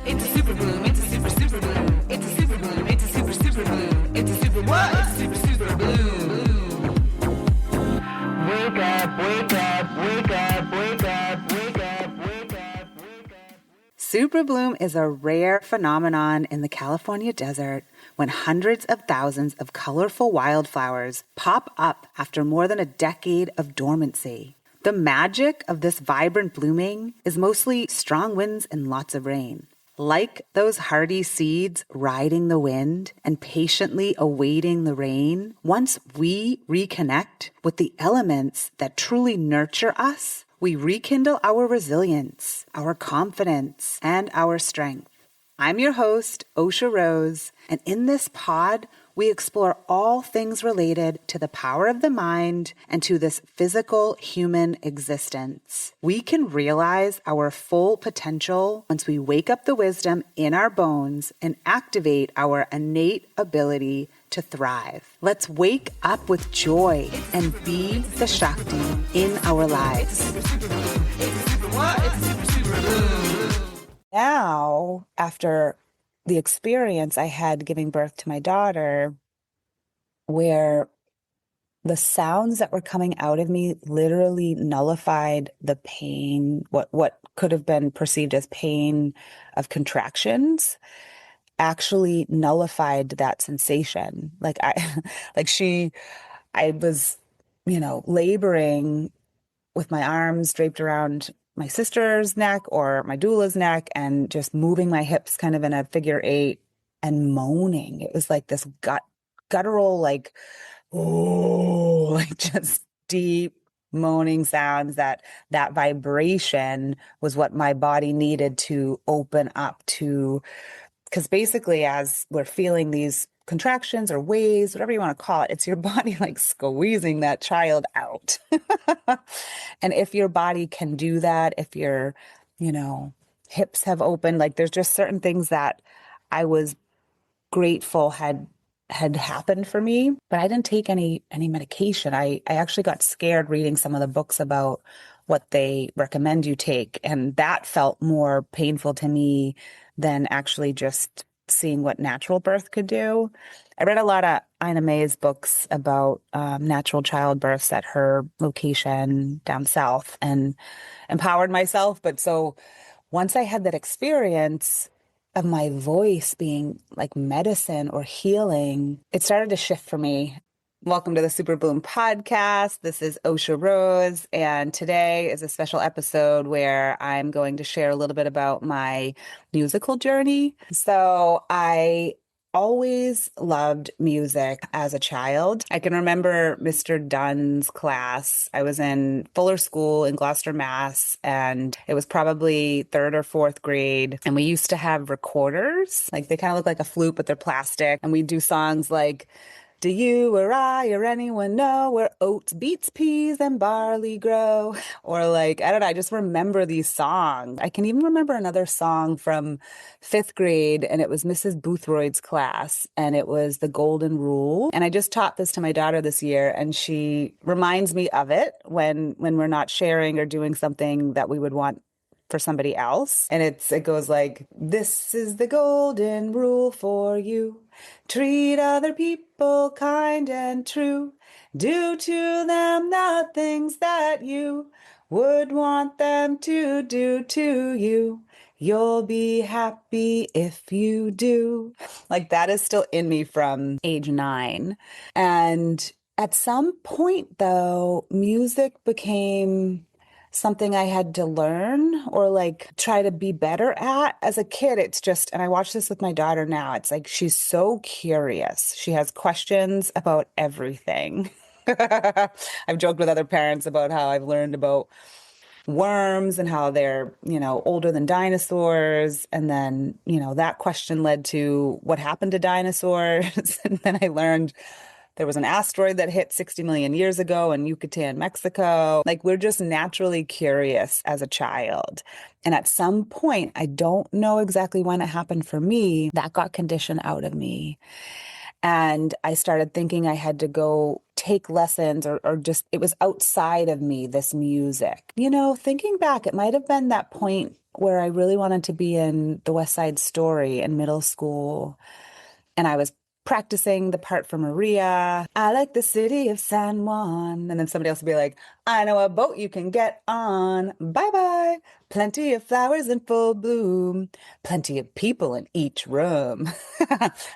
It's a super bloom. It's a super super bloom. It's a super bloom. It's a super super bloom. It's a super what? It's a super super bloom. Wake up, wake up, wake up, wake up, wake up, wake up, wake up. Super bloom is a rare phenomenon in the California desert when hundreds of thousands of colorful wildflowers pop up after more than a decade of dormancy. The magic of this vibrant blooming is mostly strong winds and lots of rain. Like those hardy seeds riding the wind and patiently awaiting the rain, once we reconnect with the elements that truly nurture us, we rekindle our resilience, our confidence, and our strength. I'm your host, Osha Rose, and in this pod, we explore all things related to the power of the mind and to this physical human existence. We can realize our full potential once we wake up the wisdom in our bones and activate our innate ability to thrive. Let's wake up with joy and be the Shakti in our lives. Now, after the experience I had giving birth to my daughter, where the sounds that were coming out of me literally nullified the pain, what could have been perceived as pain of contractions, actually nullified that sensation. I was, laboring with my arms draped around my sister's neck or my doula's neck and just moving my hips kind of in a figure eight and moaning. It was like this guttural, just deep moaning sounds that vibration was what my body needed to open up to. Because basically, as we're feeling these contractions or waves, whatever you want to call it, it's your body like squeezing that child out. And if your body can do that, if your, hips have opened, there's just certain things that I was grateful had happened for me, but I didn't take any medication. I actually got scared reading some of the books about what they recommend you take, and that felt more painful to me than actually just seeing what natural birth could do. I read a lot of Ina May's books about natural childbirths at her location down south and empowered myself. But so once I had that experience of my voice being like medicine or healing, it started to shift for me. Welcome to the Super Bloom podcast. This is Osha Rose, and today is a special episode where I'm going to share a little bit about my musical journey. So I always loved music as a child. I can remember Mr. Dunn's class. I was in Fuller School in Gloucester, Mass, and it was probably third or fourth grade. And we used to have recorders. They kind of look like a flute, but they're plastic. And we do songs like, do you or I or anyone know where oats, beets, peas, and barley grow? Or I don't know, I just remember these songs. I can even remember another song from fifth grade, and it was Mrs. Boothroyd's class, and it was The Golden Rule. And I just taught this to my daughter this year, and she reminds me of it when we're not sharing or doing something that we would want for somebody else. And it goes like, this is the golden rule for you. Treat other people kind and true. Do to them the things that you would want them to do to you. You'll be happy if you do. That is still in me from age 9. And at some point, though, music became something I had to learn or try to be better at. As a kid, it's just, and I watch this with my daughter now, it's like she's so curious. She has questions about everything. I've joked with other parents about how I've learned about worms and how they're, older than dinosaurs. And then, that question led to what happened to dinosaurs. And then I learned there was an asteroid that hit 60 million years ago in Yucatan, Mexico. We're just naturally curious as a child. And at some point, I don't know exactly when it happened for me, that got conditioned out of me. And I started thinking I had to go take lessons or just, it was outside of me, this music. Thinking back, it might have been that point where I really wanted to be in the West Side Story in middle school. And I was practicing the part for Maria. I like the city of San Juan. And then somebody else would be like, I know a boat you can get on. Bye bye. Plenty of flowers in full bloom. Plenty of people in each room.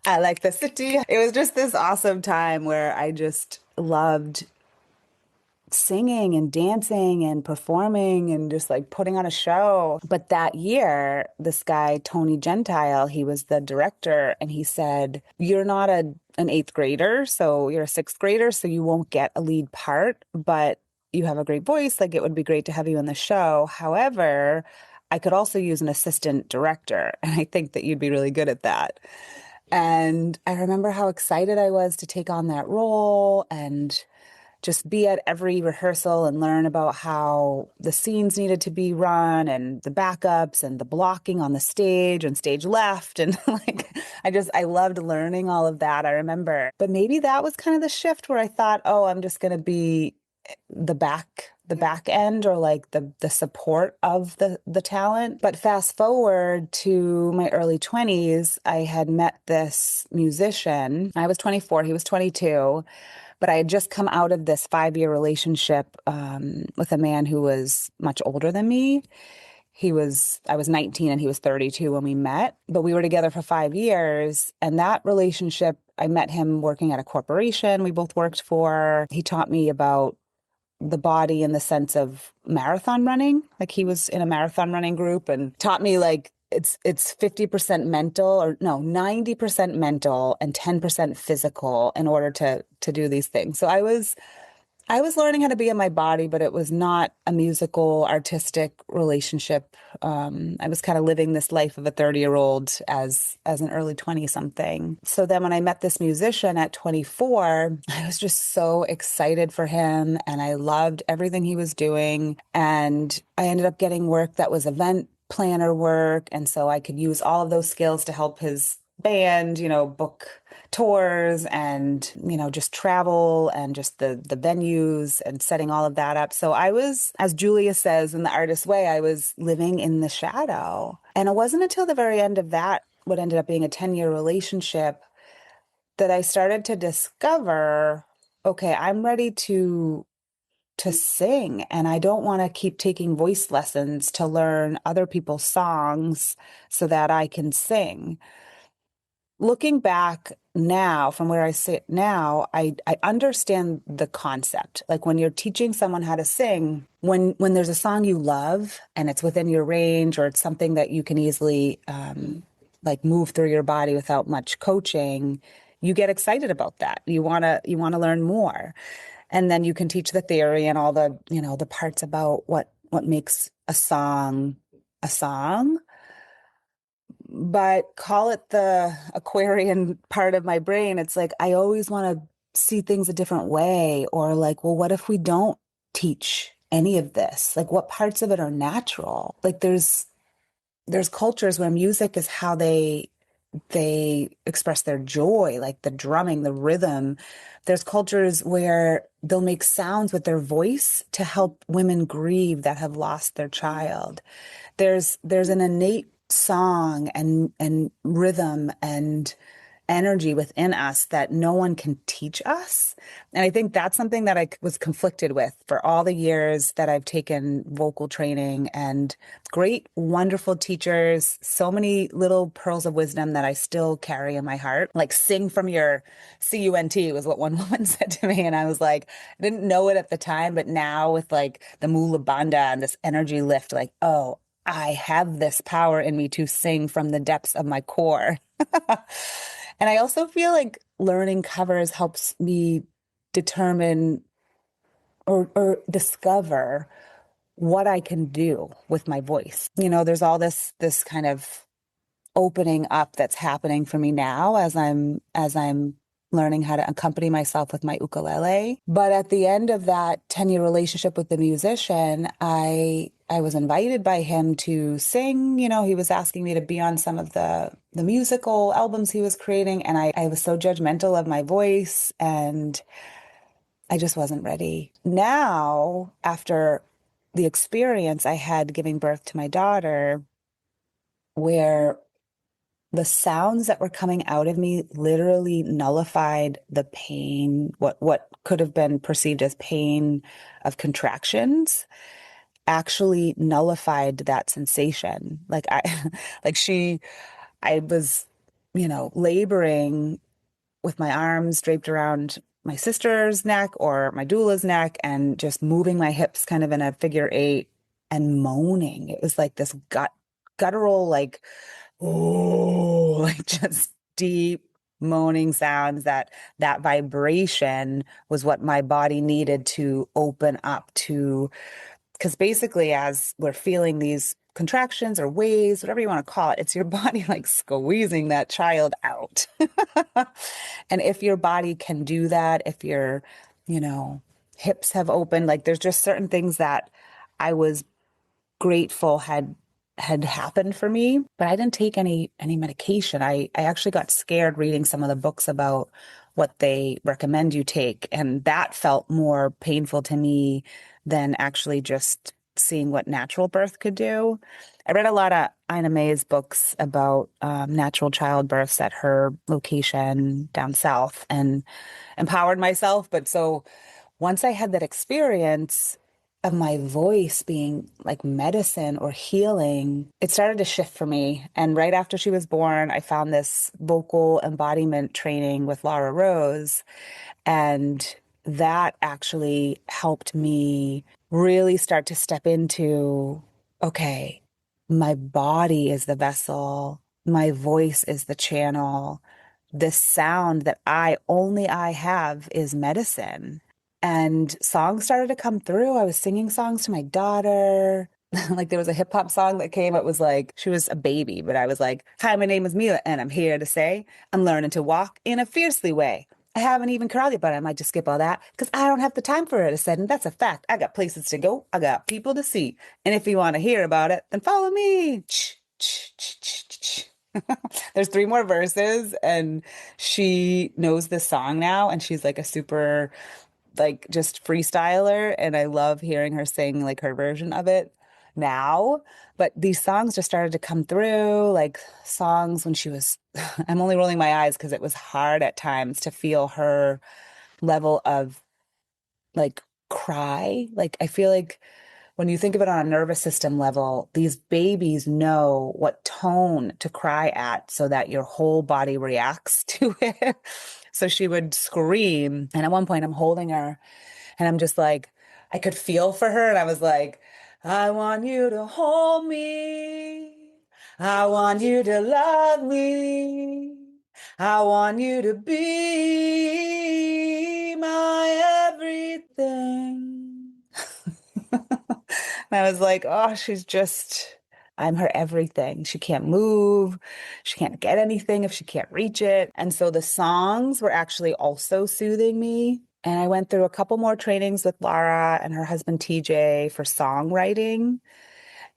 I like the city. It was just this awesome time where I just loved singing and dancing and performing and just like putting on a show. But that year, this guy, Tony Gentile, he was the director, and he said, you're not an eighth grader, so you're a sixth grader, so you won't get a lead part, but you have a great voice. Like, it would be great to have you in the show. However, I could also use an assistant director, and I think that you'd be really good at that. And I remember how excited I was to take on that role and just be at every rehearsal and learn about how the scenes needed to be run and the backups and the blocking on the stage and stage left. And like, I loved learning all of that. I remember, but maybe that was kind of the shift where I thought, oh, I'm just going to be the back end, or like the support of the talent. But fast forward to my early 20s, I had met this musician. I was 24, he was 22. But I had just come out of this 5-year relationship with a man who was much older than me. I was 19 and he was 32 when we met, but we were together for 5 years. And that relationship, I met him working at a corporation we both worked for. He taught me about the body in the sense of marathon running. Like, he was in a marathon running group and taught me like it's 50% mental, or no, 90% mental and 10% physical in order to do these things. So I was learning how to be in my body, but it was not a musical, artistic relationship. I was kind of living this life of a 30-year-old as an early 20-something. So then when I met this musician at 24, I was just so excited for him, and I loved everything he was doing. And I ended up getting work that was event planner work. And so I could use all of those skills to help his band, book tours and, just travel and just the venues and setting all of that up. So I was, as Julia says in The Artist's Way, I was living in the shadow. And it wasn't until the very end of that, what ended up being a 10-year relationship, that I started to discover, okay, I'm ready to sing, and I don't want to keep taking voice lessons to learn other people's songs so that I can sing. Looking back now, from where I sit now, I understand the concept. Like, when you're teaching someone how to sing, when there's a song you love and it's within your range, or it's something that you can easily like move through your body without much coaching, you get excited about that. You want to learn more. And then you can teach the theory and all the, the parts about what makes a song a song. But call it the Aquarian part of my brain. It's like, I always want to see things a different way, or like, well, what if we don't teach any of this? Like, what parts of it are natural? Like, there's cultures where music is how they express their joy, like the drumming, the rhythm. There's cultures where they'll make sounds with their voice to help women grieve that have lost their child. There's an innate song and rhythm and energy within us that no one can teach us. And I think that's something that I was conflicted with for all the years that I've taken vocal training, and great, wonderful teachers, so many little pearls of wisdom that I still carry in my heart. Like, sing from your CUNT was what one woman said to me. And I was like, I didn't know it at the time, but now with like the Mula Bandha and this energy lift, like, oh, I have this power in me to sing from the depths of my core. And I also feel like learning covers helps me determine or discover what I can do with my voice. There's all this kind of opening up that's happening for me now as I'm learning how to accompany myself with my ukulele. But at the end of that 10-year relationship with the musician, I was invited by him to sing. He was asking me to be on some of the musical albums he was creating. And I was so judgmental of my voice, and I just wasn't ready. Now, after the experience I had giving birth to my daughter, where the sounds that were coming out of me literally nullified the pain, what could have been perceived as pain of contractions, actually nullified that sensation. Like I like I was, laboring with my arms draped around my sister's neck or my doula's neck and just moving my hips kind of in a figure eight and moaning. It was like this guttural, like, oh, like just deep moaning sounds, that vibration was what my body needed to open up to, because basically as we're feeling these contractions or waves, whatever you want to call it, it's your body like squeezing that child out. And if your body can do that, if your, you know, hips have opened, like there's just certain things that I was grateful had happened for me, but I didn't take any medication. I actually got scared reading some of the books about what they recommend you take, and that felt more painful to me than actually just seeing what natural birth could do. I read a lot of Ina May's books about natural childbirths at her location down south and empowered myself. But so once I had that experience of my voice being like medicine or healing, it started to shift for me. And right after she was born, I found this vocal embodiment training with Osha Rose. And that actually helped me really start to step into, okay, my body is the vessel, my voice is the channel. This sound that only I have is medicine. And songs started to come through. I was singing songs to my daughter. Like there was a hip hop song that came. It was like she was a baby, but I was like, "Hi, my name is Mila, and I'm here to say I'm learning to walk in a fiercely way. I haven't even karate, but I might just skip all that because I don't have the time for it." I said, and that's a fact. I got places to go. I got people to see. And if you want to hear about it, then follow me. There's three more verses, and she knows this song now, and she's like a super like just freestyler, and I love hearing her sing like her version of it now. But these songs just started to come through, like songs when she was I'm only rolling my eyes because it was hard at times to feel her level of like cry. Like I feel like when you think of it on a nervous system level, these babies know what tone to cry at so that your whole body reacts to it. So she would scream. And at one point, I'm holding her and I'm just like, I could feel for her. And I was like, I want you to hold me. I want you to love me. I want you to be my everything. And I was like, oh, I'm her everything. She can't move. She can't get anything if she can't reach it. And so the songs were actually also soothing me. And I went through a couple more trainings with Lara and her husband TJ for songwriting.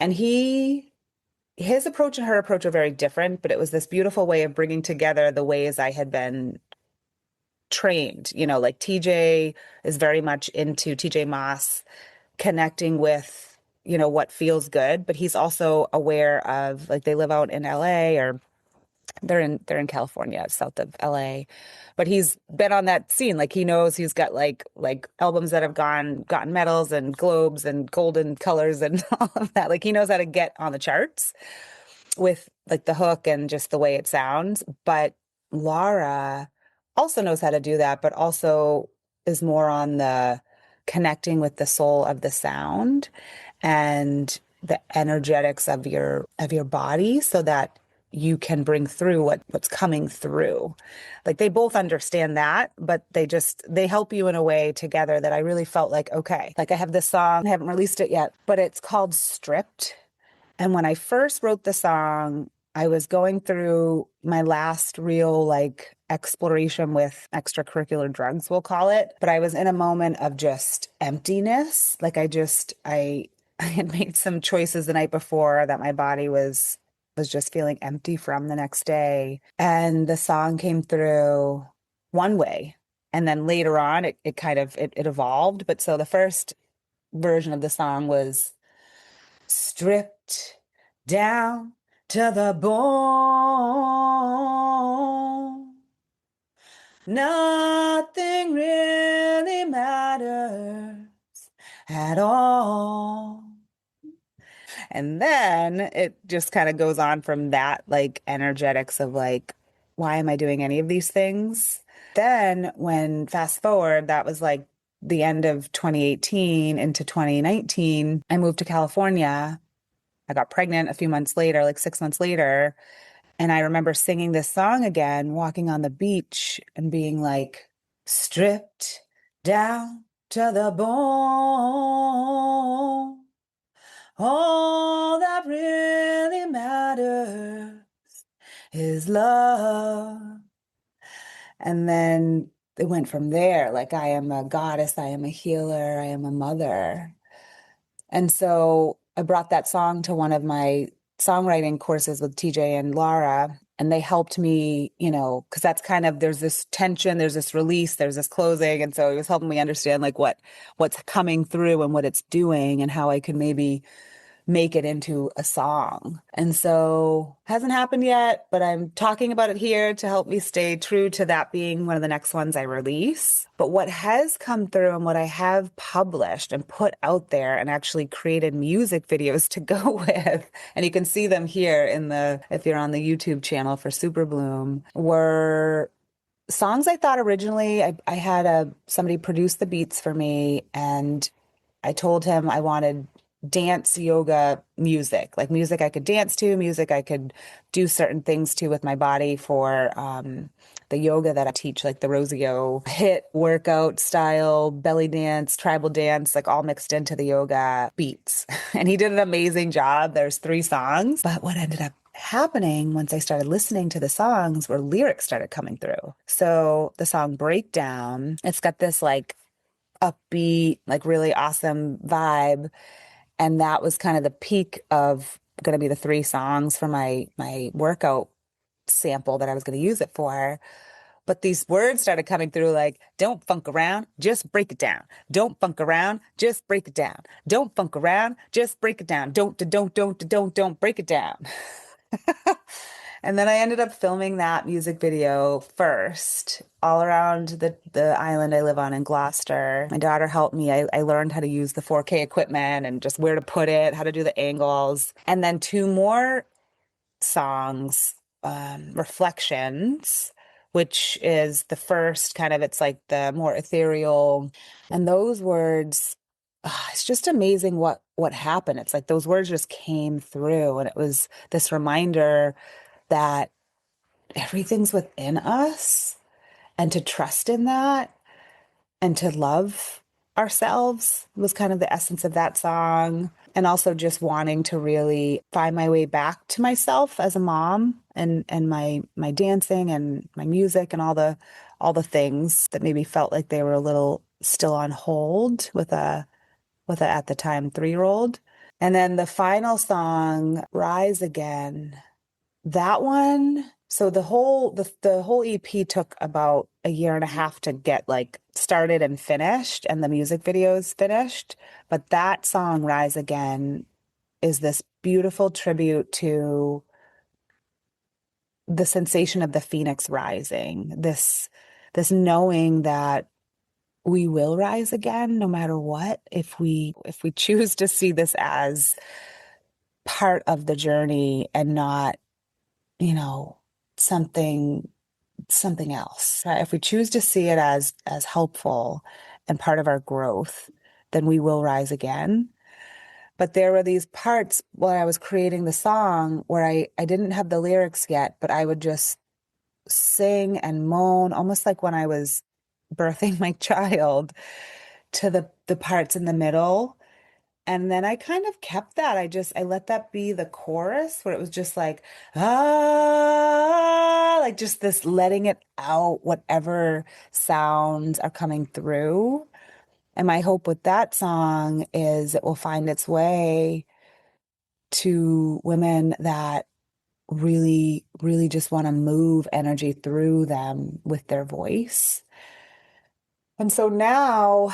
And his approach and her approach are very different, but it was this beautiful way of bringing together the ways I had been trained. Like TJ is very much into TJ Moss connecting with, what feels good, but he's also aware of like they live out in LA or they're in California, south of LA. But he's been on that scene. Like he knows he's got like albums that have gotten medals and globes and golden colors and all of that. Like he knows how to get on the charts with like the hook and just the way it sounds. But Laura also knows how to do that, but also is more on the connecting with the soul of the sound and the energetics of your body so that you can bring through what's coming through. Like they both understand that, but they help you in a way together that I really felt like, okay, like I have this song, I haven't released it yet, but it's called Stripped. And when I first wrote the song, I was going through my last real like exploration with extracurricular drugs, we'll call it. But I was in a moment of just emptiness. Like I had made some choices the night before that my body was just feeling empty from the next day. And the song came through one way. And then later on it kind of it evolved. But so the first version of the song was stripped down to the bone. Nothing really matters at all. And then it just kind of goes on from that, like energetics of like, why am I doing any of these things? Then when fast forward, that was like the end of 2018 into 2019, I moved to California. I got pregnant a few months later, like 6 months later. And I remember singing this song again, walking on the beach and being like, stripped down to the bone. All that really matters is love. And then it went from there. Like, I am a goddess, I am a healer, I am a mother. And so I brought that song to one of my songwriting courses with TJ and Laura, and they helped me, because that's kind of, there's this tension, there's this release, there's this closing. And so it was helping me understand like what's coming through and what it's doing and how I could maybe make it into a song. And so hasn't happened yet, but I'm talking about it here to help me stay true to that being one of the next ones I release. But what has come through and what I have published and put out there and actually created music videos to go with, and you can see them here if you're on the YouTube channel for Super Bloom, were songs I thought originally. I had somebody produce the beats for me, and I told him I wanted dance yoga music, like music I could dance to, music I could do certain things to with my body for the yoga that I teach, like the Rosio hit workout style, belly dance, tribal dance, like all mixed into the yoga beats. And he did an amazing job. There's 3 songs, but what ended up happening once I started listening to the songs were lyrics started coming through. So the song Breakdown, it's got this like upbeat, like really awesome vibe. And that was kind of the peak of going to be the 3 songs for my workout sample that I was going to use it for. But these words started coming through like, don't funk around, just break it down. Don't funk around, just break it down. Don't funk around, just break it down. Don't break it down. And then I ended up filming that music video first, all around the island I live on in Gloucester. My daughter helped me. I learned how to use the 4K equipment and just where to put it, how to do the angles. And then 2 more songs, Reflections, which is the first kind of, it's like the more ethereal. And those words, it's just amazing what happened. It's like those words just came through, and it was this reminder that everything's within us, and to trust in that and to love ourselves was kind of the essence of that song. And also just wanting to really find my way back to myself as a mom, and my dancing and my music and all the things that maybe felt like they were a little still on hold with a at the time 3-year-old. And then the final song, Rise Again, that one, so the whole EP took about a year and a half to get like started and finished, and the music videos finished. But that song, Rise Again, is this beautiful tribute to the sensation of the phoenix rising, this knowing that we will rise again no matter what, if we choose to see this as part of the journey and not, something else. If we choose to see it as helpful and part of our growth, then we will rise again. But there were these parts while I was creating the song where I didn't have the lyrics yet, but I would just sing and moan, almost like when I was birthing my child, to the parts in the middle. And then I kind of kept that. I let that be the chorus, where it was just like, like just this letting it out, whatever sounds are coming through. And my hope with that song is it will find its way to women that really, really just want to move energy through them with their voice. And so now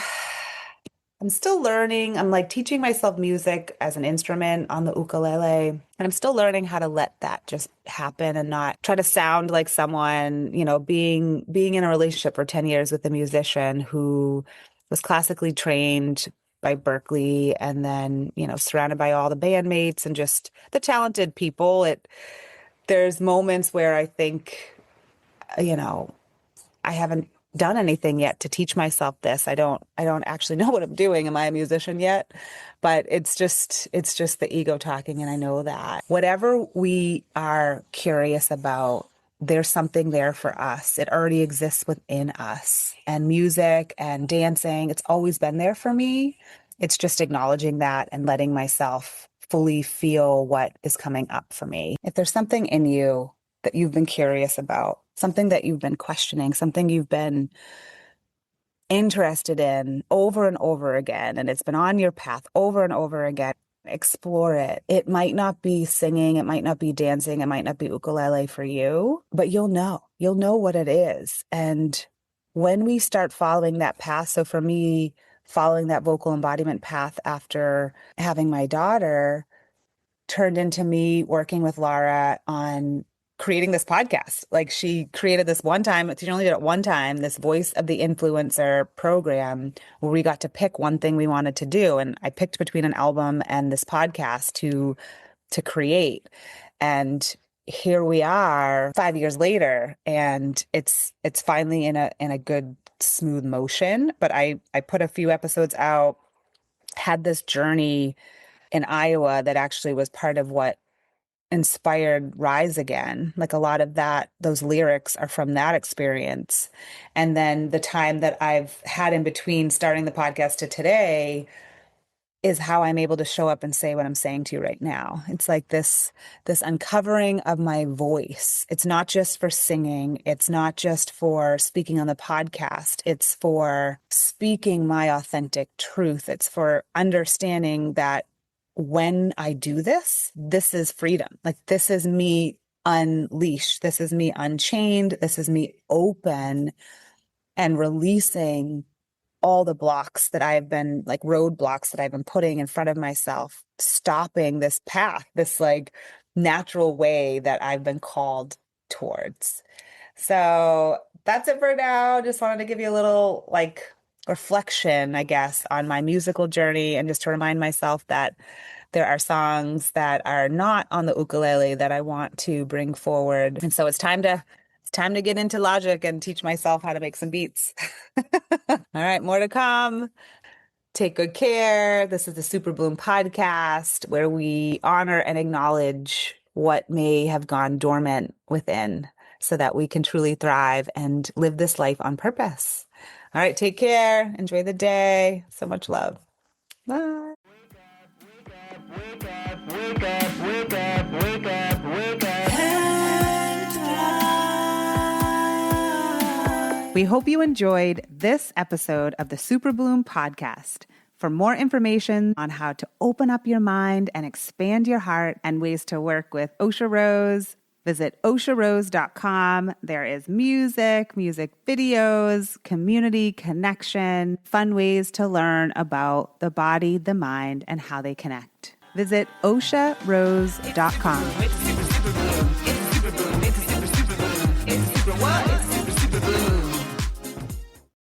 I'm still learning. I'm like teaching myself music as an instrument on the ukulele. And I'm still learning how to let that just happen and not try to sound like someone, being in a relationship for 10 years with a musician who was classically trained by Berkeley and then, surrounded by all the bandmates and just the talented people. There's moments where I think, you know, I haven't done anything yet to teach myself this. I don't actually know what I'm doing. Am I a musician yet? But it's just the ego talking. And I know that whatever we are curious about, there's something there for us. It already exists within us. And music and dancing, it's always been there for me. It's just acknowledging that and letting myself fully feel what is coming up for me. If there's something in you that you've been curious about, something that you've been questioning, something you've been interested in over and over again, and it's been on your path over and over again, explore it. It might not be singing, it might not be dancing, it might not be ukulele for you, but you'll know what it is. And when we start following that path, so for me, following that vocal embodiment path after having my daughter turned into me working with Laura on creating this podcast. Like she created this one time, she only did it one time, this Voice of the Influencer program where we got to pick one thing we wanted to do. And I picked between an album and this podcast to create. And here we are 5 years later, and it's finally in a good smooth motion. But I put a few episodes out, had this journey in Iowa that actually was part of what inspired Rise Again. Like a lot of those lyrics are from that experience. And then the time that I've had in between starting the podcast to today is how I'm able to show up and say what I'm saying to you right now. It's like this uncovering of my voice. It's not just for singing. It's not just for speaking on the podcast. It's for speaking my authentic truth. It's for understanding that when I do this, this is freedom. Like this is me unleashed. This is me unchained. This is me open and releasing all the blocks that I've been like roadblocks that I've been putting in front of myself, stopping this path, this like natural way that I've been called towards. So that's it for now. Just wanted to give you a little like reflection, I guess, on my musical journey and just to remind myself that there are songs that are not on the ukulele that I want to bring forward. And so it's time to get into Logic and teach myself how to make some beats. All right, more to come. Take good care. This is the Super Bloom podcast where we honor and acknowledge what may have gone dormant within so that we can truly thrive and live this life on purpose. All right, take care. Enjoy the day. So much love. Bye. Wake up, wake up, wake up, wake up, wake up. We hope you enjoyed this episode of the Super Bloom podcast. For more information on how to open up your mind and expand your heart and ways to work with Osha Rose, visit osharose.com. There is music videos, community connection, fun ways to learn about the body, the mind, and how they connect. Visit osharose.com.